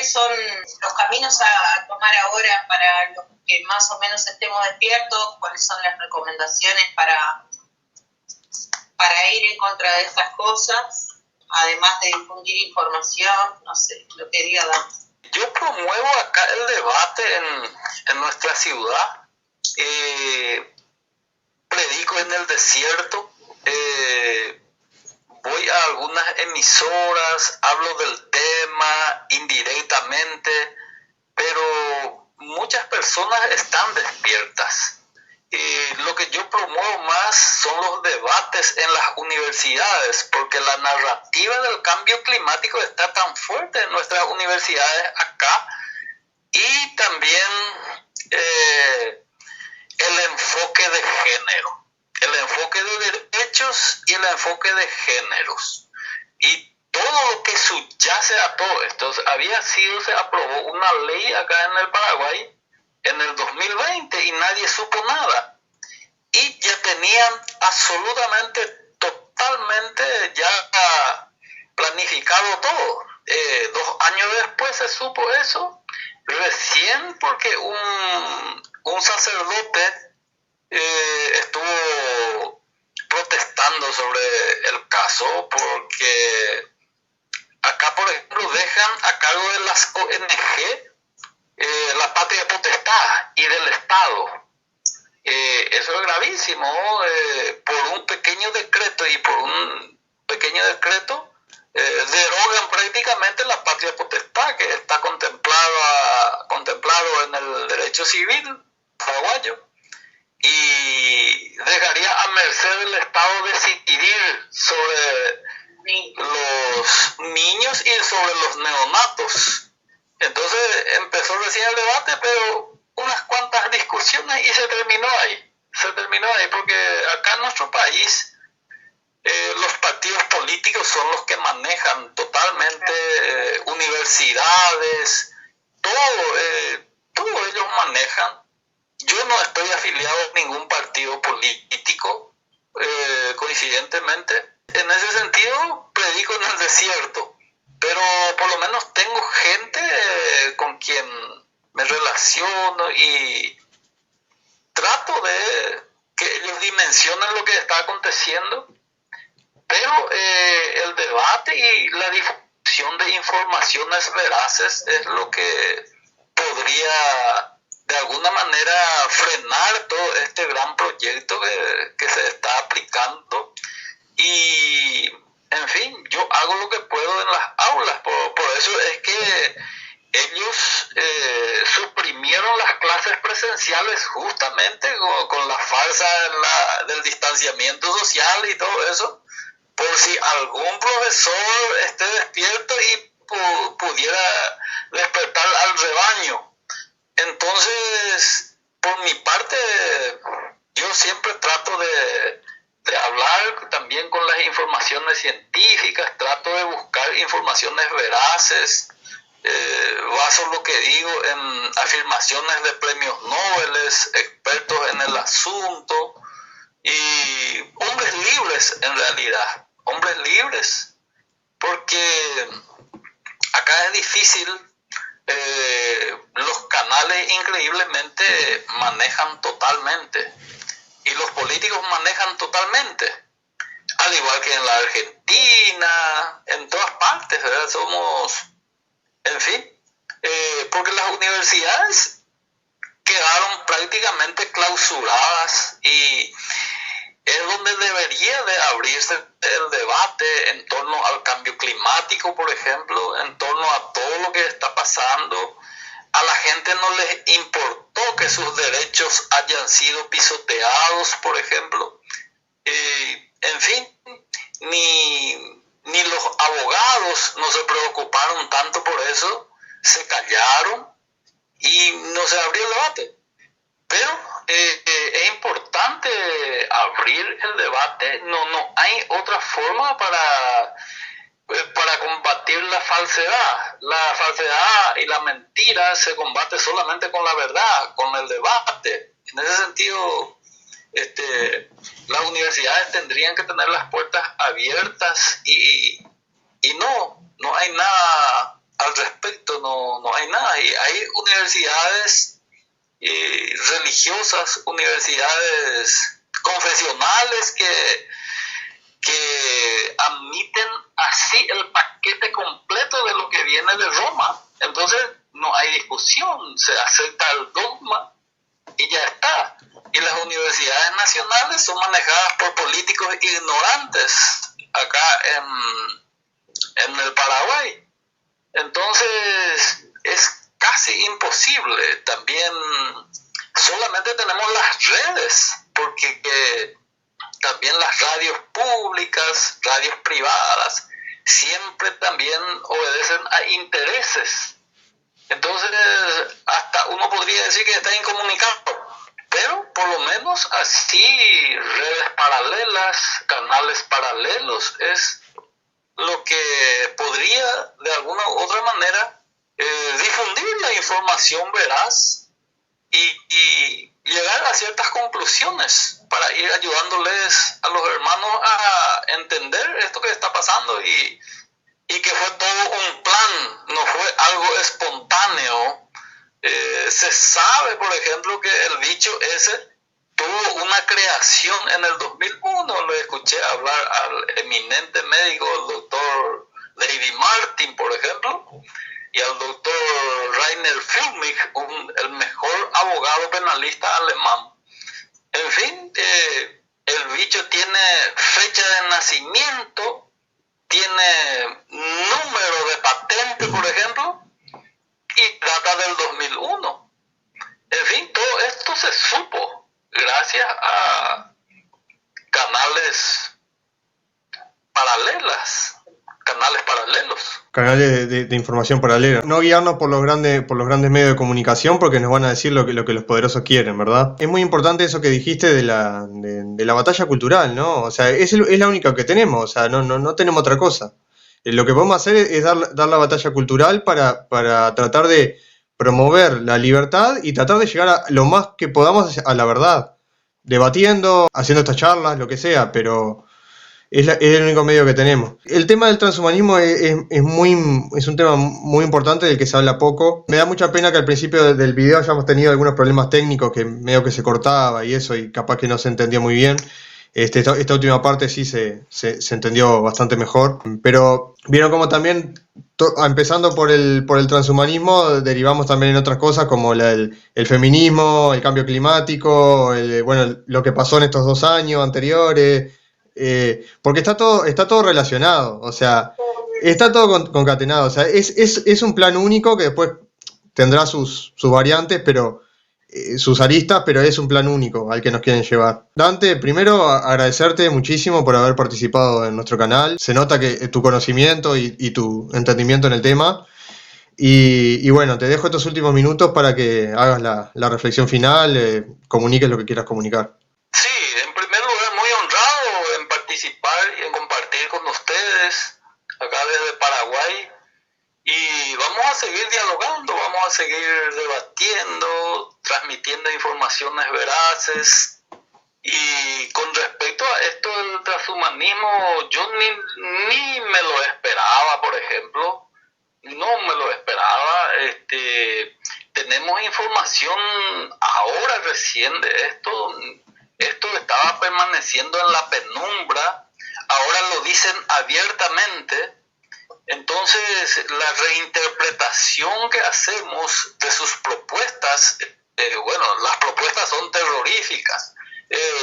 cuáles son los caminos a tomar ahora para los que más o menos estemos despiertos, cuáles son las recomendaciones para ir en contra de estas cosas, además de difundir información, no sé, lo que diga Dan. Yo promuevo acá el debate en nuestra ciudad, predico en el desierto, voy a algunas emisoras, hablo del tema indirectamente, pero muchas personas están despiertas. Lo que yo promuevo más son los debates en las universidades, porque la narrativa del cambio climático está tan fuerte en nuestras universidades acá, y también el enfoque de género, el enfoque de derechos y el enfoque de géneros. Y todo lo que subyace a todo esto, se aprobó una ley acá en el Paraguay en el 2020 y nadie supo nada. Y ya tenían absolutamente, totalmente ya planificado todo. 2 años después se supo eso, recién porque un sacerdote estuvo protestando sobre el caso, porque acá, por ejemplo, dejan a cargo de las ONG la patria potestad y del Estado. Eso es gravísimo. Por un pequeño decreto derogan prácticamente la patria potestad que está contemplado en el derecho civil paraguayo, y dejaría a merced del Estado decidir sobre los niños y sobre los neonatos. Entonces empezó recién el debate, pero unas cuantas discusiones y se terminó ahí, porque acá en nuestro país los partidos políticos son los que manejan totalmente universidades, todo ellos manejan. Yo no estoy afiliado a ningún partido político, coincidentemente. En ese sentido, predico en el desierto, pero por lo menos tengo gente con quien me relaciono y trato de que ellos dimensionen lo que está aconteciendo, pero el debate y la difusión de informaciones veraces es lo que podría de alguna manera frenar todo este gran proyecto que se está aplicando. Y en fin, yo hago lo que puedo en las aulas, por eso es que ellos suprimieron las clases presenciales justamente con la farsa del distanciamiento social y todo eso, por si algún profesor esté despierto y pudiera despertar al rebaño. Entonces, por mi parte, yo siempre trato de hablar también con las informaciones científicas, trato de buscar informaciones veraces, baso lo que digo en afirmaciones de premios Nobel, expertos en el asunto, y hombres libres en realidad, hombres libres, porque acá es difícil. Los canales increíblemente manejan totalmente, y los políticos manejan totalmente, al igual que en la Argentina, en todas partes, ¿verdad? Somos, en fin, porque las universidades quedaron prácticamente clausuradas, y es donde debería de abrirse el debate en torno al cambio climático, por ejemplo, en torno a todo lo que está pasando. A la gente no les importó que sus derechos hayan sido pisoteados, por ejemplo. En fin, ni los abogados no se preocuparon tanto por eso, se callaron y no se abrió el debate. Pero es importante abrir el debate. No hay otra forma para combatir la falsedad. La falsedad y la mentira se combate solamente con la verdad, con el debate. En ese sentido, las universidades tendrían que tener las puertas abiertas, y no hay nada al respecto, no hay nada. Y hay universidades religiosas, universidades confesionales que admiten así el paquete completo de lo que viene de Roma. Entonces no hay discusión, se acepta el dogma y ya está. Y las universidades nacionales son manejadas por políticos ignorantes acá en el Paraguay. Entonces es casi imposible. También solamente tenemos las redes, porque también las radios públicas, radios privadas, siempre también obedecen a intereses. Entonces hasta uno podría decir que está incomunicado, pero por lo menos así redes paralelas, canales paralelos, es lo que podría de alguna u otra manera difundir la información veraz y llegar a ciertas conclusiones para ir ayudándoles a los hermanos a entender esto que está pasando y que fue todo un plan, no fue algo espontáneo. Se sabe, por ejemplo, que el bicho ese tuvo una creación en el 2001. Lo escuché hablar al eminente médico, el doctor David Martin, por ejemplo, y al doctor Rainer Füllmich, el mejor abogado penalista alemán. En fin, el bicho tiene fecha de nacimiento, tiene número de patente, por ejemplo, y data del 2001. En fin, todo esto se supo gracias a canales paralelos. Canales de información paralela. No guiarnos por los grandes medios de comunicación, porque nos van a decir lo que los poderosos quieren, ¿verdad? Es muy importante eso que dijiste de la batalla cultural, ¿no? O sea, es la única que tenemos, o sea, no tenemos otra cosa. Lo que podemos hacer es dar la batalla cultural para tratar de promover la libertad y tratar de llegar a lo más que podamos a la verdad, debatiendo, haciendo estas charlas, lo que sea, pero es el único medio que tenemos. El tema del transhumanismo es un tema muy importante del que se habla poco. Me da mucha pena que al principio del video hayamos tenido algunos problemas técnicos, que medio que se cortaba y eso, y capaz que no se entendía muy bien. Esta última parte sí se entendió bastante mejor, pero vieron como también, empezando por el transhumanismo, derivamos también en otras cosas como el feminismo, el cambio climático, lo que pasó en estos 2 años anteriores, porque está todo relacionado, o sea, está todo concatenado, o sea, es un plan único que después tendrá sus variantes, pero sus aristas, pero es un plan único al que nos quieren llevar. Dante, primero agradecerte muchísimo por haber participado en nuestro canal. Se nota que tu conocimiento y tu entendimiento en el tema. Y bueno, te dejo estos últimos minutos para que hagas la reflexión final, comuniques lo que quieras comunicar. Sí, en primer lugar, muy honrado en participar y en compartir con ustedes acá desde Paraguay. Y vamos a seguir dialogando, vamos a seguir debatiendo, transmitiendo informaciones veraces. Y con respecto a esto del transhumanismo, yo ni me lo esperaba, por ejemplo. No me lo esperaba. Tenemos información ahora recién de esto. Esto estaba permaneciendo en la penumbra. Ahora lo dicen abiertamente. Entonces, la reinterpretación que hacemos de sus propuestas, las propuestas son terroríficas.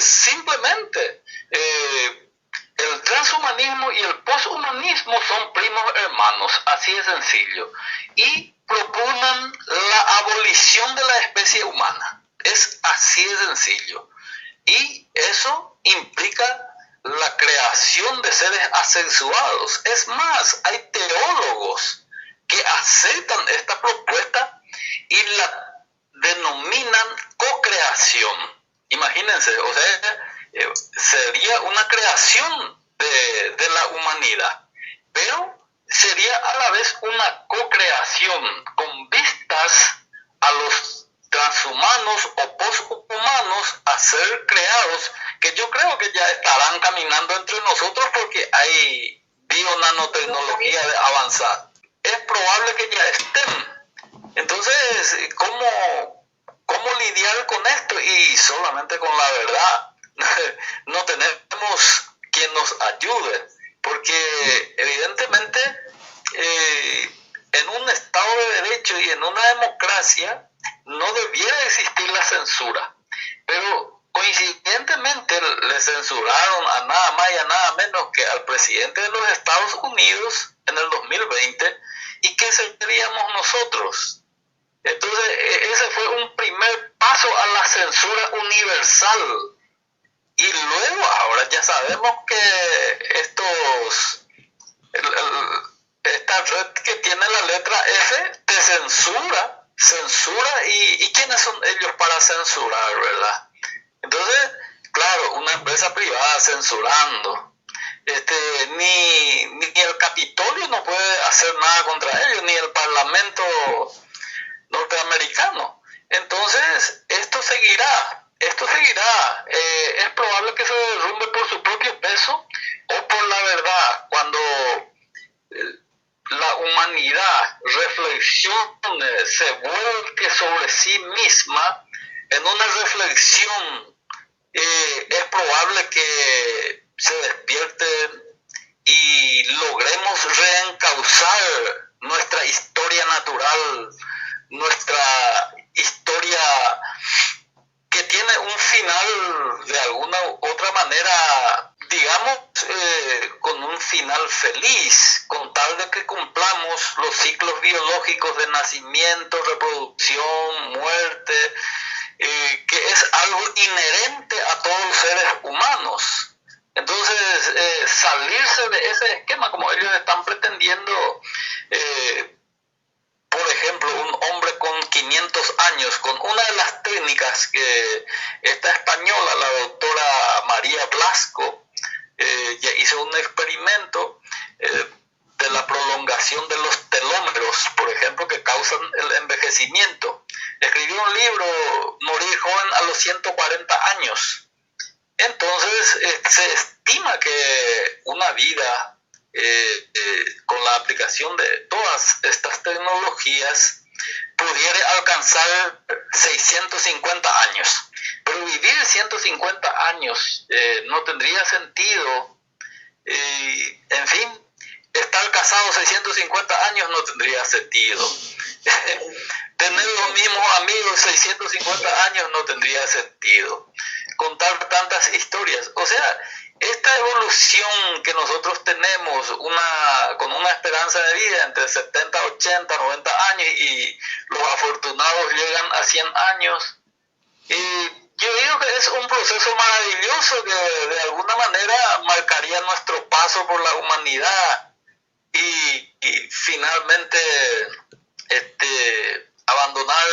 Simplemente, el transhumanismo y el poshumanismo son primos hermanos, así de sencillo. Y proponen la abolición de la especie humana. Es así de sencillo. Y eso implica la creación de seres asexuados. Es más, hay teólogos que aceptan esta propuesta y la denominan co-creación. Imagínense, o sea, sería una creación de la humanidad, pero sería a la vez una co-creación con vistas a los transhumanos o poshumanos a ser creados, que yo creo que ya estarán caminando entre nosotros porque hay bio-nanotecnología avanzada. es probable que ya estén. Entonces, ¿cómo lidiar con esto? Y solamente con la verdad. No tenemos quien nos ayude, porque evidentemente en un Estado de Derecho y en una democracia no debiera existir la censura, pero coincidentemente le censuraron a nada más y a nada menos que al presidente de los Estados Unidos en el 2020, y ¿qué seríamos nosotros? Entonces ese fue un primer paso a la censura universal, y luego ahora ya sabemos que esta red que tiene la letra F te censura, y ¿quiénes son ellos para censurar, verdad? Entonces, claro, una empresa privada censurando, ni el Capitolio no puede hacer nada contra ellos, ni el Parlamento norteamericano. Entonces, esto seguirá. Es probable que se derrumbe por su propio peso o por la verdad, cuando la humanidad reflexione, se vuelque sobre sí misma en una reflexión. Es probable que se despierte y logremos reencauzar nuestra historia natural, nuestra historia que tiene un final de alguna u otra manera, digamos, con un final feliz, con tal de que cumplamos los ciclos biológicos de nacimiento, reproducción, muerte, que es algo inherente a todos los seres humanos. Entonces, salirse de ese esquema, como ellos están pretendiendo, por ejemplo, un hombre con 500 años, con una de las técnicas que esta española, la doctora María Blasco, ya hizo un experimento de la prolongación de los telómeros, por ejemplo, que causan el envejecimiento. Escribió un libro, Morir joven a los 140 años. Entonces, se estima que una vida con la aplicación de todas estas tecnologías pudiera alcanzar 650 años. Pero vivir 150 años no tendría sentido. En fin, estar casado 650 años no tendría sentido. Tener los mismos amigos 650 años no tendría sentido. Contar tantas historias. O sea, esta evolución que nosotros tenemos con una esperanza de vida entre 70, 80, 90 años, y los afortunados llegan a 100 años, yo digo que es un proceso maravilloso que de alguna manera marcaría nuestro paso por la humanidad y finalmente abandonar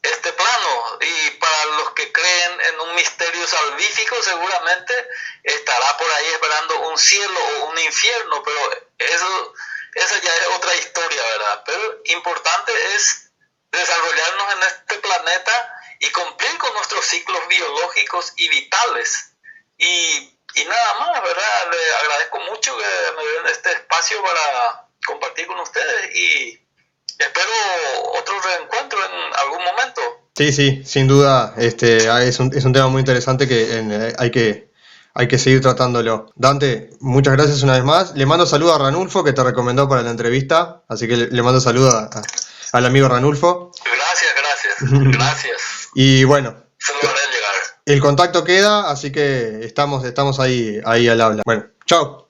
este plano. Y para los que creen en un misterio salvífico, seguramente estará por ahí esperando un cielo o un infierno, pero esa ya es otra historia, ¿verdad? Pero importante es desarrollarnos en este planeta y cumplir con nuestros ciclos biológicos y vitales. Y nada más, ¿verdad? Le agradezco mucho que me den este espacio para compartir con ustedes, y espero otro reencuentro en algún momento. Sí, sin duda, es un tema muy interesante que hay que seguir tratándolo. Dante, muchas gracias una vez más. Le mando saludos a Ranulfo, que te recomendó para la entrevista, así que le mando saludos al amigo Ranulfo. Gracias. Y bueno, se lo haré llegar. El contacto queda, así que estamos ahí al habla. Bueno, chao.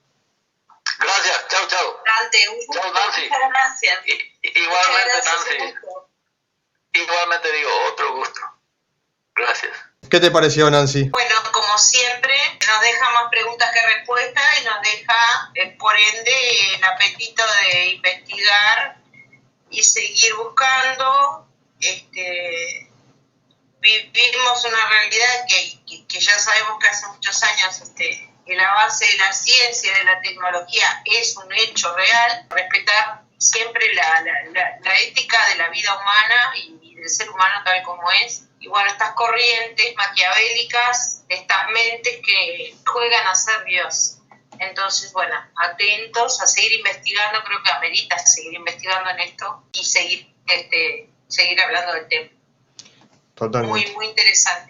Gracias, chao. Dante, un gusto. Chao, Nancy. Muchas gracias. Igualmente, Muchas gracias, Nancy. Igualmente digo, otro gusto. Gracias. ¿Qué te pareció, Nancy? Bueno, como siempre, nos deja más preguntas que respuestas y nos deja, por ende, el apetito de investigar y seguir buscando. Vivimos una realidad que ya sabemos que hace muchos años el avance de la ciencia, de la tecnología, es un hecho real. Respetar siempre la ética de la vida humana y del ser humano tal como es. Y bueno, estas corrientes maquiavélicas, estas mentes que juegan a ser Dios. Entonces, bueno, atentos a seguir investigando, creo que amerita seguir investigando en esto y seguir hablando del tema. Totalmente. Muy, muy interesante.